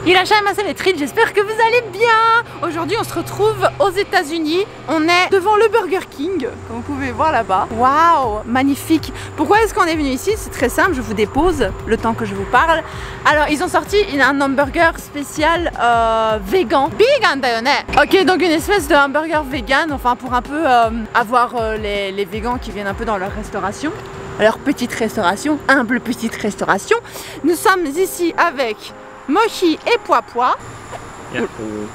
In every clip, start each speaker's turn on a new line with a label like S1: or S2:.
S1: Il a jamais assez les treats, j'espère que vous allez bien. Aujourd'hui on se retrouve aux États-Unis. On est devant le Burger King, comme vous pouvez voir là-bas. Waouh, magnifique. Pourquoi est-ce qu'on est venu ici? C'est très simple, je vous dépose le temps que je vous parle. Alors ils ont sorti un hamburger spécial vegan. Vegan dayone. Ok, donc une espèce de hamburger vegan, enfin pour un peu avoir les végans qui viennent un peu dans leur restauration. Alors petite restauration, humble petite restauration. Nous sommes ici avec Mochi et Poipoi.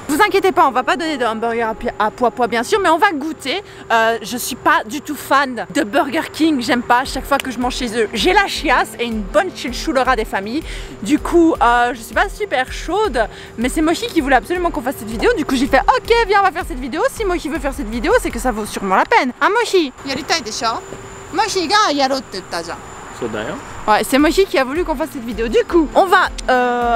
S1: Vous inquiétez pas, on va pas donner de hamburger à Poipoi bien sûr, mais on va goûter. Je suis pas du tout fan de Burger King, j'aime pas. Chaque fois que je mange chez eux, j'ai la chiasse et une bonne chilchoulera des familles. Du coup, je suis pas super chaude, mais c'est Mochi qui voulait absolument qu'on fasse cette vidéo. Du coup, j'ai fait ok, viens, on va faire cette vidéo. Si Mochi veut faire cette vidéo, c'est que ça vaut sûrement la peine. Hein, Mochi? Yaritai desho? Mochi ga yaro tte yutta jan. Ouais, c'est Mochi qui a voulu qu'on fasse cette vidéo. Du coup, on va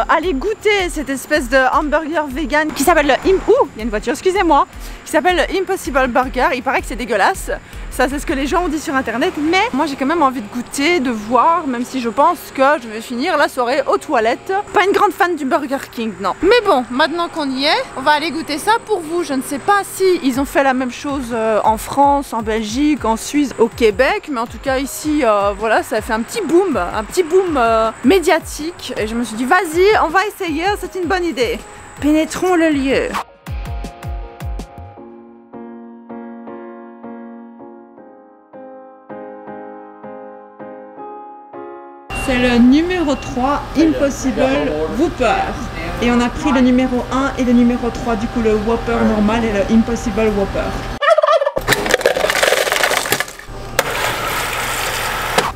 S1: aller goûter cette espèce de hamburger vegan qui s'appelle le il y a une voiture, excusez-moi, qui s'appelle le Impossible Burger. Il paraît que c'est dégueulasse. Ça, c'est ce que les gens ont dit sur internet. Mais moi, j'ai quand même envie de goûter, de voir, même si je pense que je vais finir la soirée aux toilettes. Pas une grande fan du Burger King, non. Mais bon, maintenant qu'on y est, on va aller goûter ça pour vous. Je ne sais pas si ils ont fait la même chose en France, en Belgique, en Suisse, au Québec. Mais en tout cas, ici, voilà, ça a fait un petit boom médiatique. Et je me suis dit, vas-y, on va essayer, c'est une bonne idée. Pénétrons le lieu. C'est le numéro 3, Impossible Whopper. Et on a pris le numéro 1 et le numéro 3, du coup le Whopper normal et le Impossible Whopper.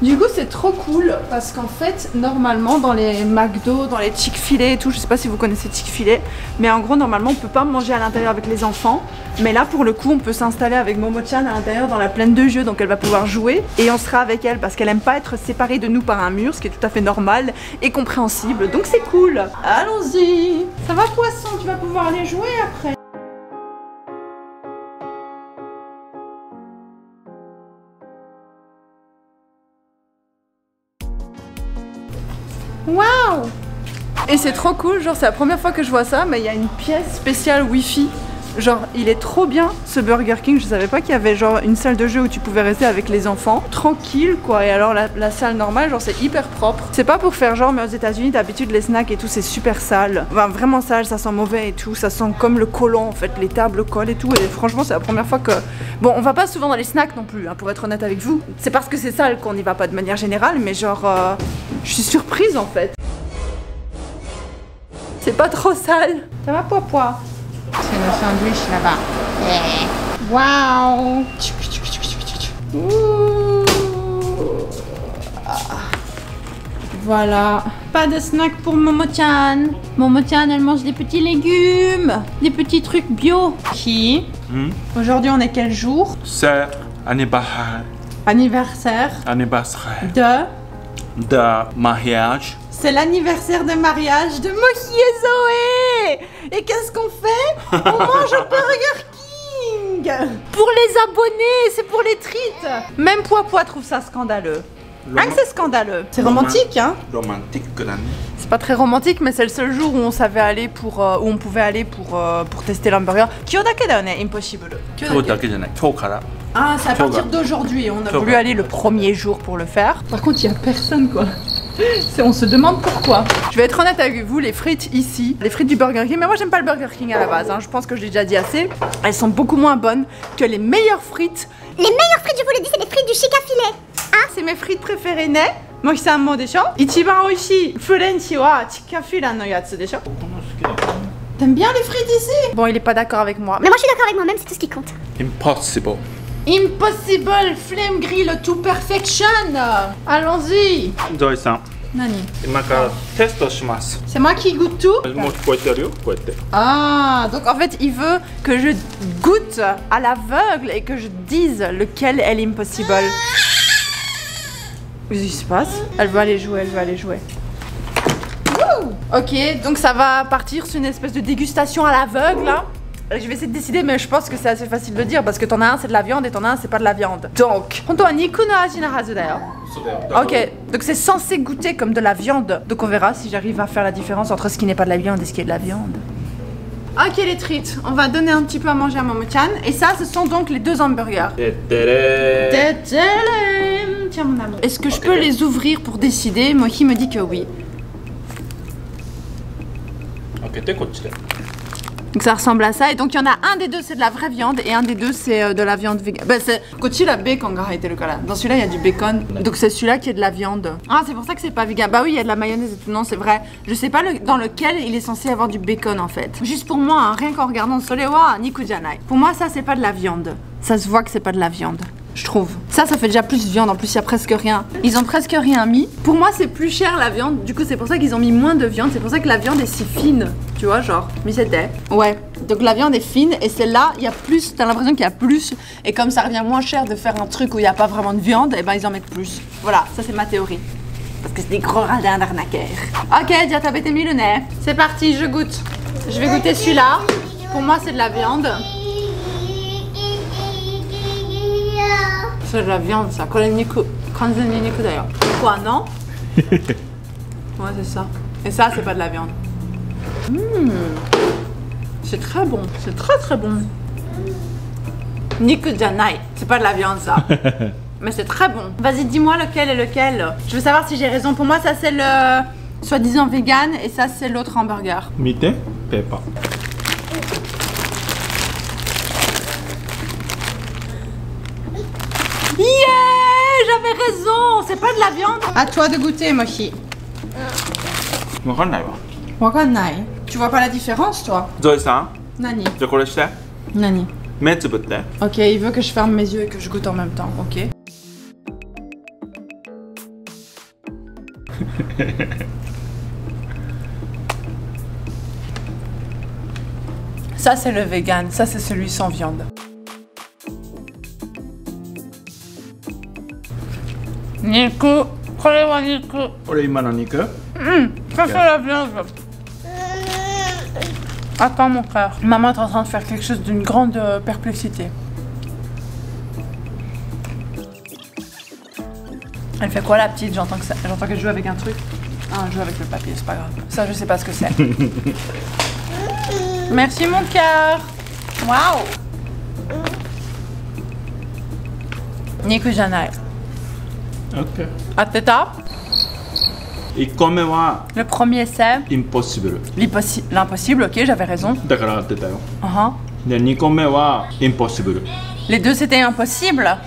S1: Du coup c'est trop cool parce qu'en fait normalement dans les McDo, dans les Chick-fil-A et tout, je sais pas si vous connaissez Chick-fil-A, mais en gros normalement on peut pas manger à l'intérieur avec les enfants, mais là pour le coup on peut s'installer avec Momo-chan à l'intérieur dans la plaine de jeux, donc elle va pouvoir jouer et on sera avec elle parce qu'elle aime pas être séparée de nous par un mur, ce qui est tout à fait normal et compréhensible, donc c'est cool. Allons-y. Ça va poisson, tu vas pouvoir aller jouer après. Waouh! Et c'est trop cool, genre c'est la première fois que je vois ça, mais il y a une pièce spéciale Wi-Fi. Genre il est trop bien ce Burger King, je savais pas qu'il y avait genre une salle de jeu où tu pouvais rester avec les enfants, tranquille quoi. Et alors la salle normale, genre c'est hyper propre. C'est pas pour faire genre, mais aux États-Unis d'habitude les snacks et tout c'est super sale, enfin vraiment sale, ça sent mauvais et tout, ça sent comme le collant en fait, les tables collent et tout. Et franchement c'est la première fois que... Bon, on va pas souvent dans les snacks non plus, hein, pour être honnête avec vous. C'est parce que c'est sale qu'on n'y va pas de manière générale, mais genre je suis surprise en fait. C'est pas trop sale. Ça va Poipoi? C'est le sandwich là-bas. Waouh! Voilà. Pas de snack pour Momo-chan. Momo-chan, elle mange des petits légumes, des petits trucs bio. Qui? Aujourd'hui, on est quel jour?
S2: C'est anniversaire.
S1: Anniversaire.
S2: De mariage.
S1: C'est l'anniversaire de mariage de Mochi et Zoé. Et qu'est-ce qu'on fait? On mange au Burger King. Pour les abonnés, c'est pour les treats. Même Poipoi trouve ça scandaleux. Hein, que c'est scandaleux. C'est romantique, hein?
S2: Romantique que l'année.
S1: C'est pas très romantique, mais c'est le seul jour où on savait aller pour, où on pouvait aller pour tester l'hamburger. Kyodake da ne, impossible. Ah, c'est à partir d'aujourd'hui. On a voulu aller le premier jour pour le faire. Par contre, il y a personne quoi. On se demande pourquoi. Je vais être honnête avec vous, les frites ici, les frites du Burger King, mais moi j'aime pas le Burger King à la base, hein. Je pense que je l'ai déjà dit assez. Elles sont beaucoup moins bonnes que les meilleures frites.
S3: Les meilleures frites, je vous le dis, c'est les frites du Chick-fil-A.
S1: Hein, c'est mes frites préférées, ne? Mochi-san mo desho? Ichiban oishii Frenchi wa Chick-fil-A no yatsu desho? T'aimes bien les frites ici? Bon, il est pas d'accord avec moi.
S3: Mais moi je suis d'accord avec moi-même, c'est tout ce qui compte.
S2: Impossible.
S1: Impossible Flame Grill to Perfection. Allons-y.
S2: Zoe-san.
S1: Nani? C'est moi qui goûte tout? Ah, donc en fait il veut que je goûte à l'aveugle et que je dise lequel est l'impossible. Qu'est-ce qui se passe? Elle veut aller jouer, elle veut aller jouer. Ok, donc ça va partir sur une espèce de dégustation à l'aveugle là. Je vais essayer de décider, mais je pense que c'est assez facile de dire parce que t'en as un c'est de la viande et t'en as un c'est pas de la viande. Donc, honto wa niku no aji na hazu da yo. Ok, donc c'est censé goûter comme de la viande. Donc on verra si j'arrive à faire la différence entre ce qui n'est pas de la viande et ce qui est de la viande. Ok les frites, on va donner un petit peu à manger à Momo-chan. Et ça, ce sont donc les 2 hamburgers. Tiens mon amour. Est-ce que je peux les ouvrir pour décider? Mohi me dit que oui. Donc ça ressemble à ça. Et donc il y en a un des deux c'est de la vraie viande et un des deux c'est de la viande vegan. Bah c'est kochi la bacon ga haite le kara. Dans celui-là il y a du bacon. Donc c'est celui-là qui est de la viande. Ah c'est pour ça que c'est pas vegan. Bah oui il y a de la mayonnaise et tout. Non c'est vrai. Je sais pas dans lequel il est censé avoir du bacon en fait. Juste pour moi hein, rien qu'en regardant Solewa Niku janai. Pour moi ça c'est pas de la viande. Ça se voit que c'est pas de la viande. Je trouve. Ça fait déjà plus viande, en plus il y a presque rien. Ils ont presque rien mis. Pour moi c'est plus cher la viande, du coup c'est pour ça qu'ils ont mis moins de viande, c'est pour ça que la viande est si fine. Tu vois genre, mais c'était. Ouais, donc la viande est fine et celle-là, il y a plus, t'as l'impression qu'il y a plus. Et comme ça revient moins cher de faire un truc où il n'y a pas vraiment de viande, et ben ils en mettent plus. Voilà, ça c'est ma théorie. Parce que c'est des gros radins d'arnaqueurs. Ok, Diatabete mis le nez. C'est parti, je goûte. Je vais goûter celui-là. Pour moi c'est de la viande. C'est de la viande ça, d'ailleurs. Quoi, non? Ouais, c'est ça. Et ça, c'est pas de la viande. C'est très bon, c'est très très bon. Niku janai, c'est pas de la viande ça. Mais c'est très bon. Vas-y, dis-moi lequel est lequel. Je veux savoir si j'ai raison. Pour moi, ça c'est le soi-disant vegan et ça c'est l'autre hamburger.
S2: Mite, peppa.
S1: Yeah, j'avais raison, c'est pas de la viande. À toi de goûter, Mochi. Wakannai. Tu vois pas la différence, toi?
S2: Zoe-san,
S1: Nani?
S2: じゃあこれして。
S1: Nani?
S2: 目つぶって。
S1: Ok, il veut que je ferme mes yeux et que je goûte en même temps, ok. Ça c'est le vegan, ça c'est celui sans viande. Niku, kore wa niku.
S2: 俺今の肉
S1: Ça c'est la viande. Attends mon frère. Maman est en train de faire quelque chose d'une grande perplexité. Elle fait quoi la petite? J'entends qu'elle joue avec un truc. Ah, elle joue avec le papier, c'est pas grave. Ça je sais pas ce que c'est. Merci mon cœur. Waouh. Niku janai.
S2: OK。
S1: Ateta.
S2: 1個目は
S1: Le premier c'est
S2: impossible。
S1: l'impossible, ok, j'avais raison.
S2: だから当てたよ。
S1: Uh-huh.
S2: で、2個目は impossible。
S1: Les deux c'était impossible.
S2: だ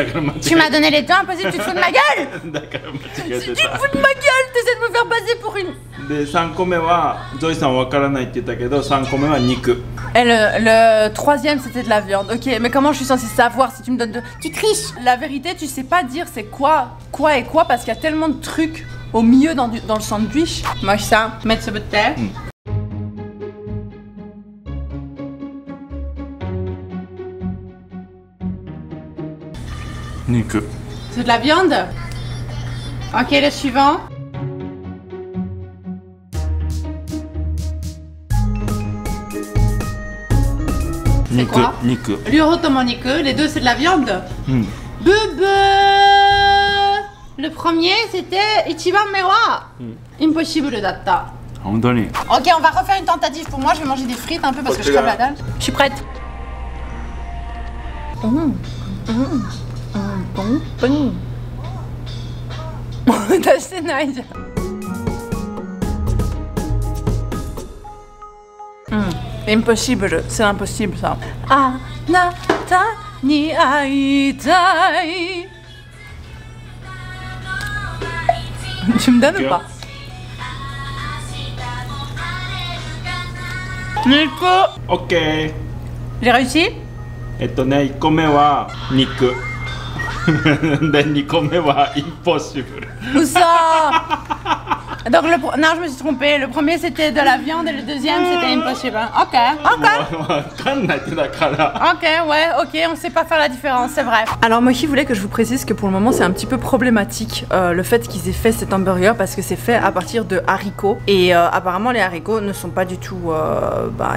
S2: から間違え
S1: Tu m'as donné les deux impossibles, tu te fous de ma gueule?
S2: だから間違え
S1: Tu
S2: て
S1: te
S2: た。
S1: fous de ma gueule, t'essaies de me faire passer pour une...
S2: で、3個目はゾイさんわからないって言ったけど、3個目は肉。
S1: Et le troisième c'était de la viande. Ok, mais comment je suis censée savoir si tu me donnes deux...
S3: Tu triches.
S1: La vérité, tu sais pas dire c'est quoi et quoi parce qu'il y a tellement de trucs au milieu dans le sandwich. Moi ça, mettre ce bout de terre.
S2: Niku.
S1: C'est de la viande? Ok, le suivant. C'est quoi?
S2: Niku.
S1: Ryuhotomo niku, les deux c'est de la viande. Bebe. Le premier c'était Ichiban mewa. Impossible datta.
S2: 本当に。
S1: Ok, on va refaire une tentative pour moi. Je vais manger des frites un peu parce que je crève la dalle. Je suis prête. T'as acheté nice. Impossible, c'est impossible ça. Anata ni aitai. Tu me donnes ou pas? Nico.
S2: OK。
S1: J'ai réussi?
S2: 1個目は肉。で、2個目は impossible。
S1: Où ça? Donc non, je me suis trompée. Le premier c'était de la viande et le deuxième c'était impossible. Ok, ouais, on sait pas faire la différence, c'est vrai. Alors Mochi voulait que je vous précise que pour le moment c'est un petit peu problématique le fait qu'ils aient fait cet hamburger parce que c'est fait à partir de haricots et apparemment les haricots ne sont pas du tout,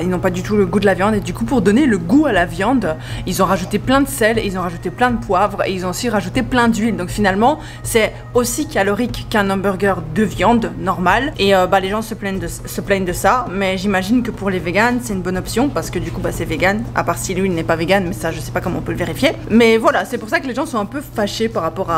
S1: ils n'ont pas du tout le goût de la viande et du coup pour donner le goût à la viande, ils ont rajouté plein de sel, ils ont rajouté plein de poivre et ils ont aussi rajouté plein d'huile. Donc finalement c'est aussi calorique qu'un hamburger de viande normale et les gens se plaignent de ça, mais j'imagine que pour les véganes c'est une bonne option parce que du coup c'est vegan, à part si l'huile n'est pas vegan, mais ça je sais pas comment on peut le vérifier. Mais voilà, c'est pour ça que les gens sont un peu fâchés par rapport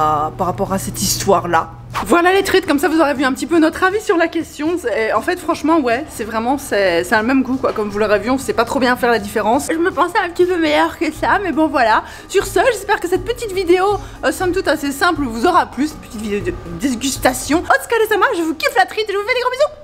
S1: à cette histoire là. Voilà les trucs, comme ça vous aurez vu un petit peu notre avis sur la question. En fait franchement ouais, c'est vraiment c'est le même goût quoi, comme vous l'aurez vu, on sait pas trop bien faire la différence. Je me pensais un petit peu meilleure que ça, mais bon voilà. Sur ce, j'espère que cette petite vidéo somme toute assez simple vous aura plu, cette petite vidéo de dégustation. Otsukaresama, je vous kiffe la trite et je vous fais des gros bisous.